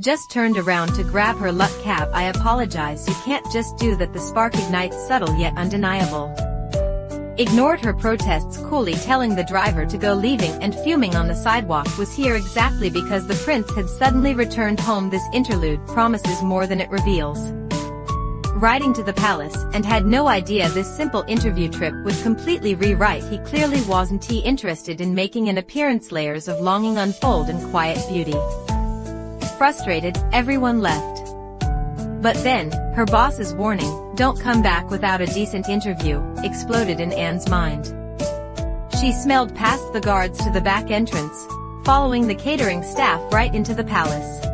Just turned around to grab her luck cap. I apologize, you can't just do that. The spark ignites, subtle yet undeniable. Ignored her protests coolly, telling the driver to go, leaving and fuming on the sidewalk. Was here exactly because the prince had suddenly returned home. This interlude promises more than it reveals. Riding to the palace, and had no idea this simple interview trip would completely rewrite. He clearly wasn't interested in making an appearance. Layers of longing unfold in quiet beauty. Frustrated, everyone left. But then, her boss's warning, "Don't come back without a decent interview," exploded in Anne's mind. She smelled past the guards to the back entrance, following the catering staff right into the palace.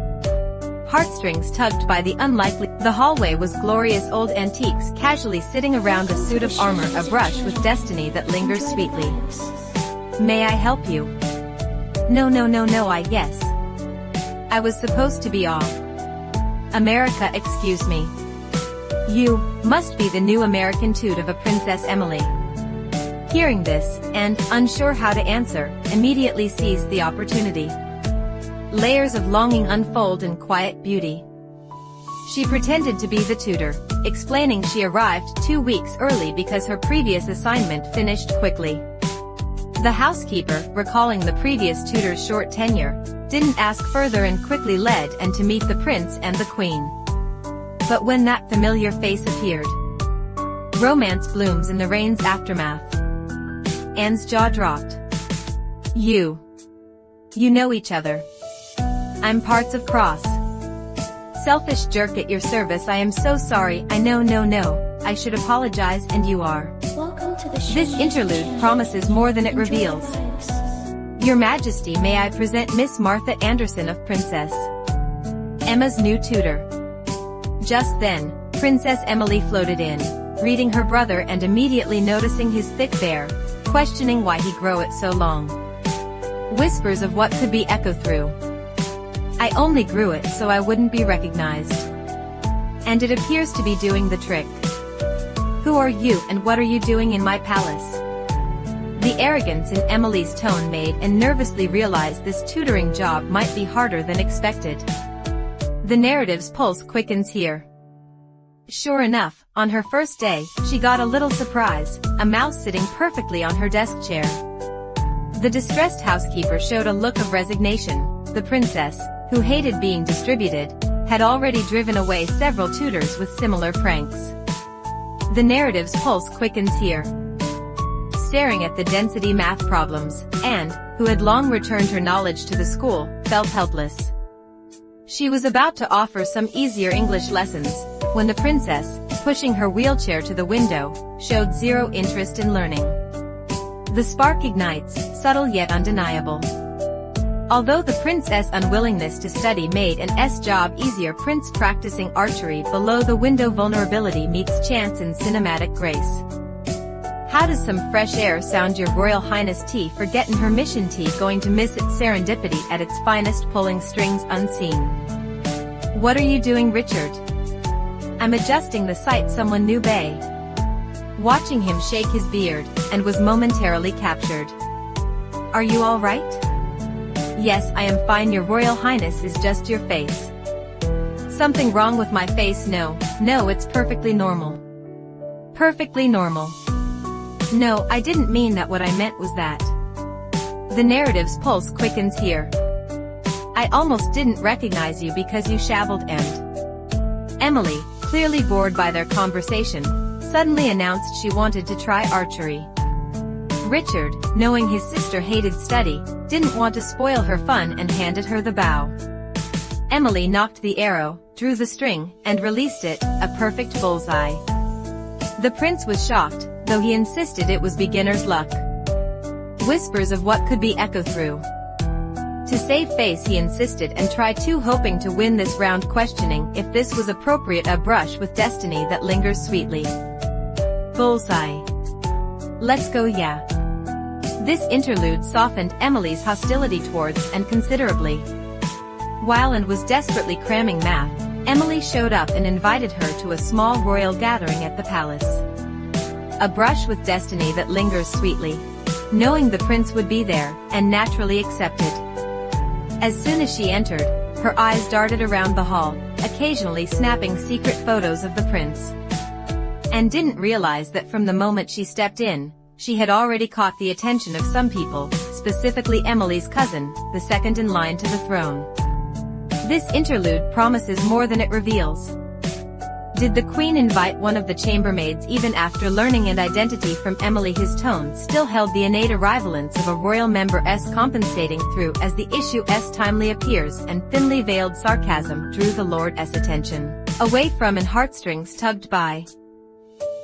Heartstrings tugged by the unlikely. The hallway was glorious. Old antiques casually sitting around, a suit of armor, a brush with destiny that lingers sweetly. "May I help you?" No, I guess I was supposed to be off. America, excuse me. You must be the new American toot of a Princess Emily. Hearing this, and unsure how to answer, immediately seized the opportunity. Layers of longing unfold in quiet beauty. She pretended to be the tutor, explaining she arrived 2 weeks early because her previous assignment finished quickly. The housekeeper, recalling the previous tutor's short tenure, didn't ask further and quickly led Anne to meet the prince and the queen. But when that familiar face appeared, romance blooms in the rain's aftermath. Anne's jaw dropped. You know each other." "I'm parts of Cross." "Selfish jerk, at your service. I am so sorry. I know. I should apologize, and you are." This interlude promises more than it reveals. "Your Majesty, may I present Miss Martha Anderson of Princess Emma's new tutor." Just then, Princess Emily floated in, reading her brother and immediately noticing his thick hair, questioning why he grow it so long. Whispers of what could be echo through. "I only grew it so I wouldn't be recognized. And it appears to be doing the trick." "Who are you and what are you doing in my palace?" The arrogance in Emily's tone made Anne nervously realize this tutoring job might be harder than expected. The narrative's pulse quickens here. Sure enough, on her first day, she got a little surprise, a mouse sitting perfectly on her desk chair. The distressed housekeeper showed a look of resignation. The princess, who hated being distributed, had already driven away several tutors with similar pranks. The narrative's pulse quickens here. Staring at the density math problems, Anne, who had long returned her knowledge to the school, felt helpless. She was about to offer some easier English lessons, when the princess, pushing her wheelchair to the window, showed zero interest in learning. The spark ignites, subtle yet undeniable. Although the princess' unwillingness to study made Anne's job easier, Prince practicing archery below the window. Vulnerability meets chance in cinematic grace. "How does some fresh air sound, Your Royal Highness? Tea, forgetting her mission. Tea going to miss its serendipity at its finest, pulling strings unseen." "What are you doing, Richard?" "I'm adjusting the sight. Someone new, Bay." Watching him shake his beard, and was momentarily captured. "Are you all right?" "Yes, I am fine. Your Royal Highness, is just your face." "Something wrong with my face?" No, it's perfectly normal." "Perfectly normal." "No, I didn't mean that. What I meant was that." The narrative's pulse quickens here. "I almost didn't recognize you because you shavelled." And Emily, clearly bored by their conversation, suddenly announced she wanted to try archery. Richard, knowing his sister hated study, didn't want to spoil her fun and handed her the bow. Emily knocked the arrow, drew the string, and released it, a perfect bullseye. The prince was shocked, though he insisted it was beginner's luck. Whispers of what could be echo through. To save face he insisted and tried too, hoping to win this round, questioning if this was appropriate. A brush with destiny that lingers sweetly. Bullseye. Let's go, yeah. This interlude softened Emily's hostility towards Anne considerably. While Anne was desperately cramming math, Emily showed up and invited her to a small royal gathering at the palace. A brush with destiny that lingers sweetly. Knowing the prince would be there, and naturally accepted. As soon as she entered, Her eyes darted around the hall, occasionally snapping secret photos of the prince. And didn't realize that from the moment she stepped in, she had already caught the attention of some people, specifically Emily's cousin, the second in line to the throne. This interlude promises more than it reveals. Did the queen invite one of the chambermaids even after learning an identity from Emily? His tone still held the innate irrelevance of a royal member's, compensating through as the issue's timely appears and thinly veiled sarcasm drew the lord's attention away from and heartstrings tugged by.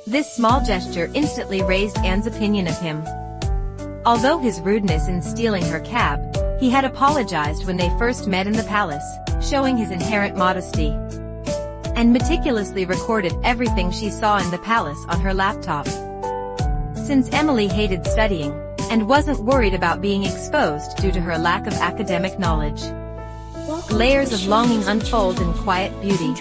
This small gesture instantly raised Anne's opinion of him. Although his rudeness in stealing her cab, he had apologized when they first met in the palace, showing his inherent modesty, and meticulously recorded everything she saw in the palace on her laptop. Since Emily hated studying, and wasn't worried about being exposed due to her lack of academic knowledge, layers of longing unfold in quiet beauty.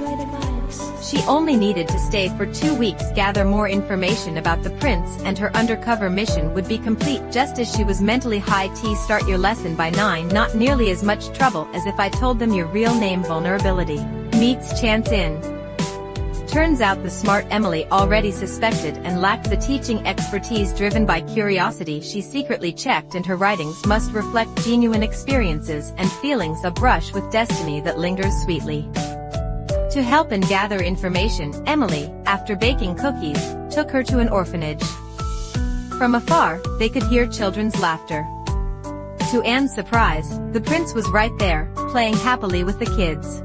She only needed to stay for 2 weeks, gather more information about the prince, and her undercover mission would be complete. Just as she was mentally high tea. Start your lesson by 9. Not nearly as much trouble as if I told them your real name. Vulnerability meets chance in. Turns out the smart Emily already suspected and lacked the teaching expertise. Driven by curiosity, she secretly checked, and her writings must reflect genuine experiences and feelings, a brush with destiny that lingers sweetly. To help and gather information, Emily, after baking cookies, took her to an orphanage. From afar, they could hear children's laughter. To Anne's surprise, the prince was right there, playing happily with the kids.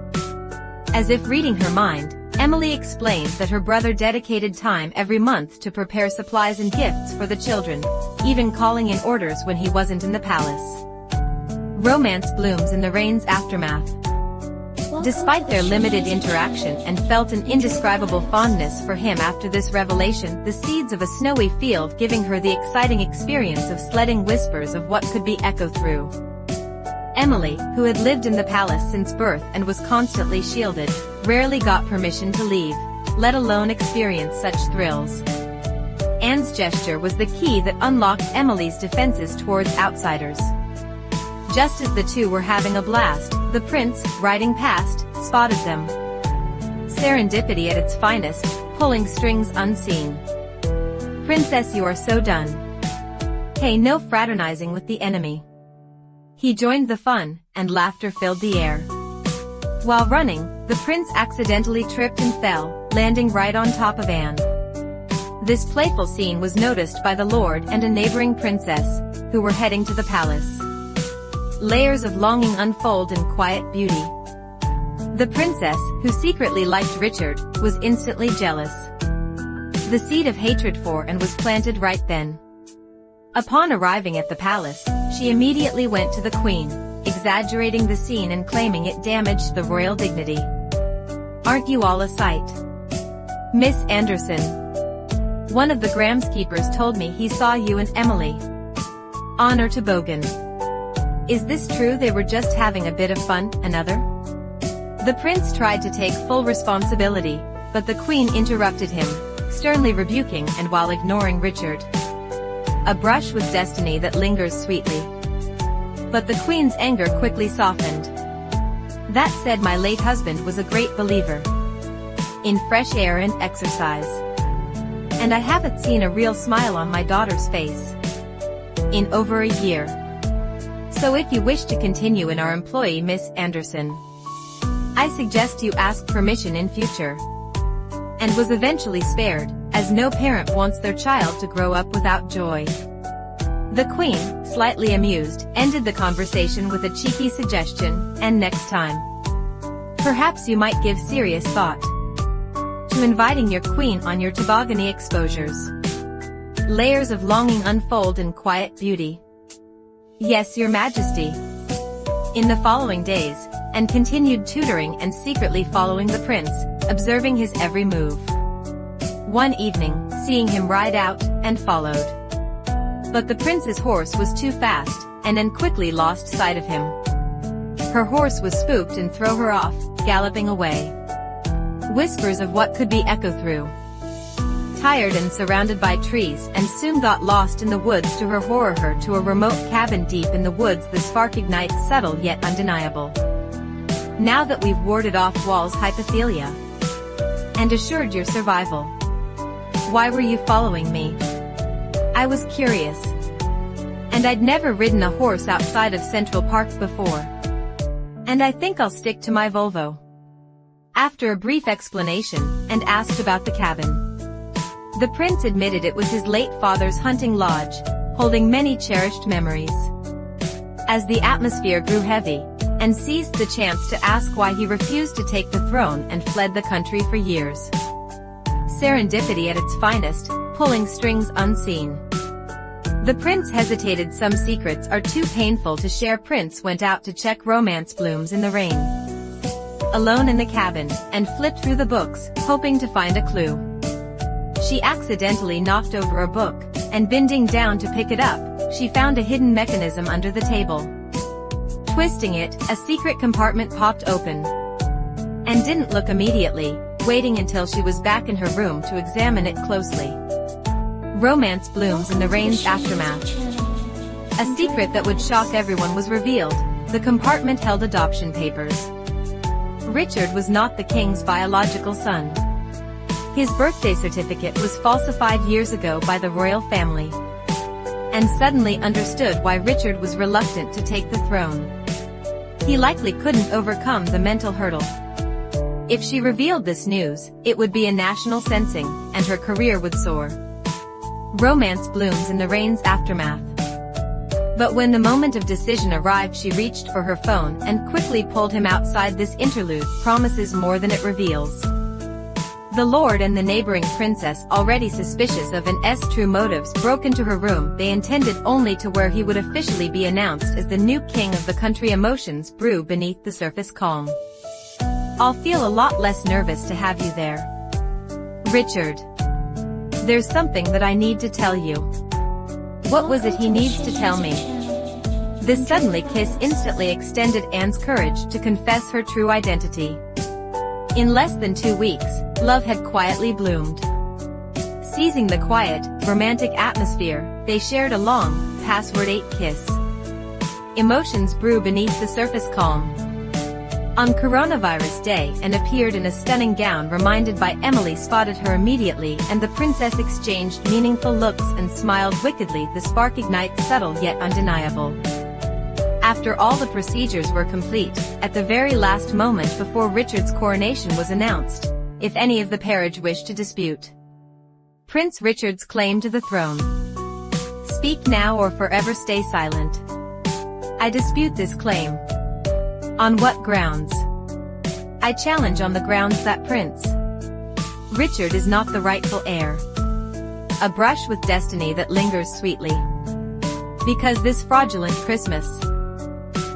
As if reading her mind, Emily explained that her brother dedicated time every month to prepare supplies and gifts for the children, even calling in orders when he wasn't in the palace. Romance blooms in the rain's aftermath. Despite their limited interaction, and felt an indescribable fondness for him after this revelation, the seeds of a snowy field giving her the exciting experience of sledding, whispers of what could be echoed through. Emily, who had lived in the palace since birth and was constantly shielded, rarely got permission to leave, let alone experience such thrills. Anne's gesture was the key that unlocked Emily's defenses towards outsiders. Just as the two were having a blast, the prince, riding past, spotted them. Serendipity at its finest, pulling strings unseen. Princess, you are so done. Hey, no fraternizing with the enemy. He joined the fun, and laughter filled the air. While running, the prince accidentally tripped and fell, landing right on top of Anne. This playful scene was noticed by the lord and a neighboring princess, who were heading to the palace. Layers of longing unfold in quiet beauty. The princess, who secretly liked Richard, was instantly jealous. The seed of hatred for Anne was planted right then. Upon arriving at the palace, she immediately went to the queen, exaggerating the scene and claiming it damaged the royal dignity. Aren't you all a sight? Miss Anderson. One of the groundskeepers told me he saw you and Emily. Honor to Bogan. Is this true? They were just having a bit of fun. Another? The prince tried to take full responsibility, but the queen interrupted him, sternly rebuking and while ignoring Richard. A brush with destiny that lingers sweetly. But the queen's anger quickly softened. That said, my late husband was a great believer in fresh air and exercise. And I haven't seen a real smile on my daughter's face in over a year. So if you wish to continue in our employ, Miss Anderson, I suggest you ask permission in future. And was eventually spared, as no parent wants their child to grow up without joy. The queen, slightly amused, ended the conversation with a cheeky suggestion, and next time, perhaps you might give serious thought to inviting your queen on your toboggany exposures. Layers of longing unfold in quiet beauty. Yes, your majesty. In the following days, and continued tutoring and secretly following the prince, observing his every move. One evening, seeing him ride out, and followed. But the prince's horse was too fast, and Anne quickly lost sight of him. Her horse was spooked and threw her off, galloping away. Whispers of what could be echoed through. Tired and surrounded by trees, and soon got lost in the woods. To her horror, her to a remote cabin deep in the woods. The spark ignites, subtle yet undeniable. now that we've warded off Wall's hypothelia and assured your survival. Why were you following me? I was curious. And I'd never ridden a horse outside of Central Park before. And I think I'll stick to my Volvo. After a brief explanation, and asked about the cabin. The prince admitted it was his late father's hunting lodge, holding many cherished memories. As the atmosphere grew heavy, and seized the chance to ask why he refused to take the throne and fled the country for years. Serendipity at its finest, pulling strings unseen. The prince hesitated. Some secrets are too painful to share. Prince went out to check romance blooms in the rain. Alone in the cabin, and flipped through the books, hoping to find a clue. She accidentally knocked over a book, and bending down to pick it up, she found a hidden mechanism under the table. Twisting it, a secret compartment popped open. And didn't look immediately, waiting until she was back in her room to examine it closely. Romance blooms in the rain's aftermath. A secret that would shock everyone was revealed. The compartment held adoption papers. Richard was not the king's biological son. His birthday certificate was falsified years ago by the royal family. And suddenly understood why Richard was reluctant to take the throne. He likely couldn't overcome the mental hurdle. If she revealed this news, it would be a national sensing, and her career would soar. Romance blooms in the rain's aftermath. But when the moment of decision arrived, she reached for her phone and quickly pulled him outside. This interlude promises more than it reveals. The lord and the neighboring princess, already suspicious of N's true motives, broke into her room. They intended only to where he would officially be announced as the new king of the country. Emotions brew beneath the surface calm. I'll feel a lot less nervous to have you there. Richard. There's something that I need to tell you. What was it he needs to tell me? This suddenly kiss instantly extended Anne's courage to confess her true identity. In less than 2 weeks, love had quietly bloomed. Seizing the quiet, romantic atmosphere, they shared a long, password 8 kiss. Emotions brew beneath the surface calm. On Coronavirus Day, Anne appeared in a stunning gown. Reminded by Emily spotted her immediately, and the princess exchanged meaningful looks and smiled wickedly. The spark ignites, subtle yet undeniable. After all the procedures were complete, at the very last moment before Richard's coronation was announced, if any of the peerage wished to dispute Prince Richard's claim to the throne. Speak now or forever stay silent. I dispute this claim. On what grounds? I challenge on the grounds that Prince Richard is not the rightful heir. A brush with destiny that lingers sweetly. Because this fraudulent Christmas,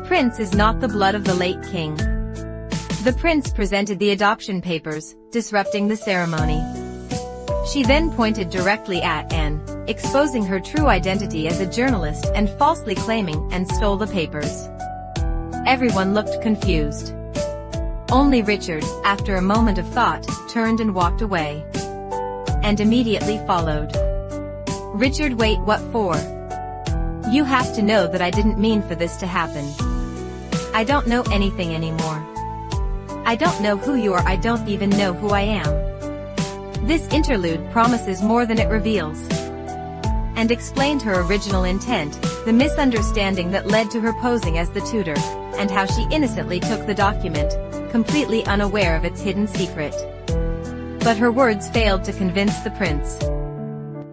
Prince is not the blood of the late king. The prince presented the adoption papers, disrupting the ceremony. She then pointed directly at Anne, exposing her true identity as a journalist and falsely claiming Anne stole the papers. Everyone looked confused. Only Richard, after a moment of thought, turned and walked away. And immediately followed. Richard, wait, what for? You have to know that I didn't mean for this to happen. I don't know anything anymore. I don't know who you are. I don't even know who I am. This interlude promises more than it reveals. And explained her original intent, the misunderstanding that led to her posing as the tutor, and how she innocently took the document, completely unaware of its hidden secret. But her words failed to convince the prince.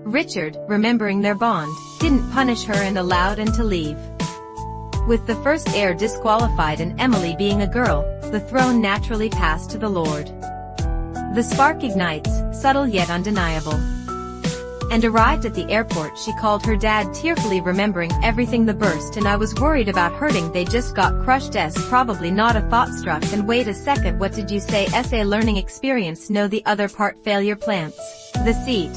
Richard, remembering their bond, didn't punish her and allowed Anne to leave. With the first heir disqualified and Emily being a girl, the throne naturally passed to the lord. The spark ignites, subtle yet undeniable. And arrived at the airport, she called her dad, tearfully remembering everything. The burst, and I was worried about hurting. They just got crushed. Probably not. A thought struck. And wait a second, what did you say? A learning experience. No, the other part. Failure plants the seed.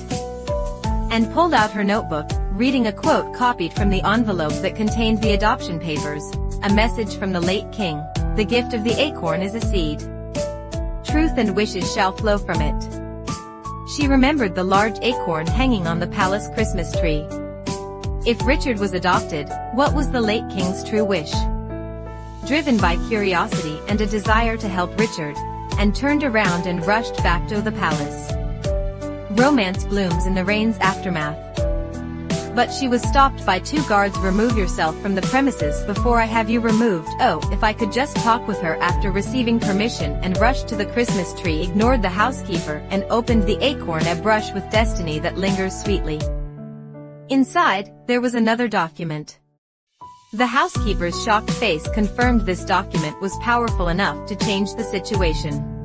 And pulled out her notebook, reading a quote copied from the envelope that contained the adoption papers. A message from the late king. The gift of the acorn is a seed. Truth and wishes shall flow from it. She remembered the large acorn hanging on the palace Christmas tree. If Richard was adopted, what was the late king's true wish? driven by curiosity and a desire to help Richard, and turned around and rushed back to the palace. Romance blooms in the rain's aftermath. But she was stopped by 2 guards. Remove yourself from the premises before I have you removed. Oh, if I could just talk with her. After receiving permission and rushed to the Christmas tree, ignored the housekeeper and opened the acorn. A brush with destiny that lingers sweetly. Inside, there was another document. The housekeeper's shocked face confirmed this document was powerful enough to change the situation.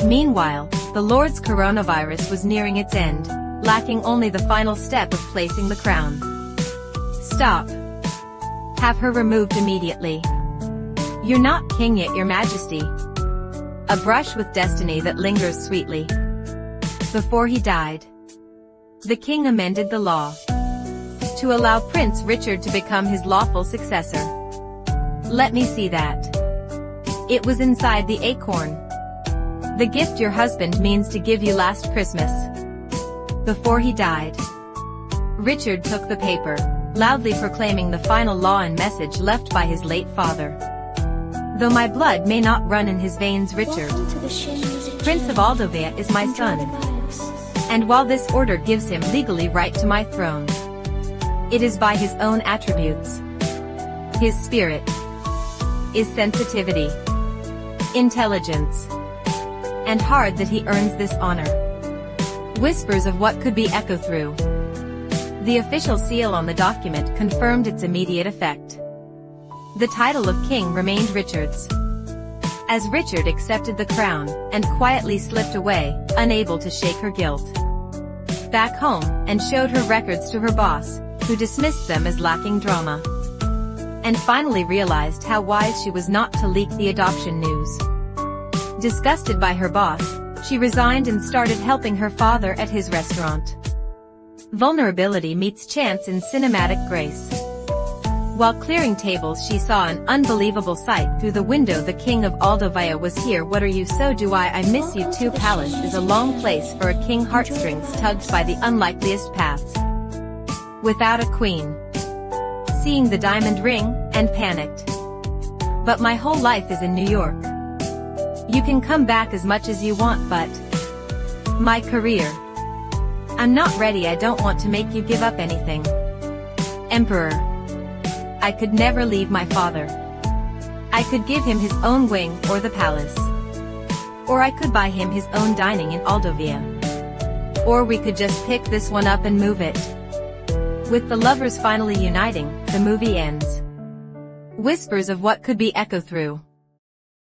Meanwhile, the Lord's coronavirus was nearing its end, lacking only the final step of placing the crown. Stop. Have her removed immediately. You're not king yet, Your Majesty. A brush with destiny that lingers sweetly. Before he died, the king amended the law to allow Prince Richard to become his lawful successor. Let me see that. It was inside the acorn. The gift your husband means to give you last Christmas. Before he died, Richard took the paper, loudly proclaiming the final law and message left by his late father. Though my blood may not run in his veins, Richard, Prince of Aldovia, is my son. And while this order gives him legally right to my throne, it is by his own attributes, his spirit, his sensitivity, intelligence, and heart that he earns this honor. Whispers of what could be echo through. The official seal on the document confirmed its immediate effect. The title of king remained Richard's. As Richard accepted the crown, and quietly slipped away, unable to shake her guilt. Back home, and showed her records to her boss, who dismissed them as lacking drama. And finally realized how wise she was not to leak the adoption news. Disgusted by her boss, she resigned and started helping her father at his restaurant. Vulnerability meets chance in cinematic grace. While clearing tables, she saw an unbelievable sight through the window. The king of Aldovia was here. What are you? So do I miss you too. Palace is a long place for a king. Heartstrings tugged by the unlikeliest paths. Without a queen. Seeing the diamond ring, and panicked. But my whole life is in New York. You can come back as much as you want, but my career. I'm not ready. I don't want to make you give up anything. Emperor. I could never leave my father. I could give him his own wing, or the palace. Or I could buy him his own dining in Aldovia. Or we could just pick this one up and move it. With the lovers finally uniting, the movie ends. Whispers of what could be echo through.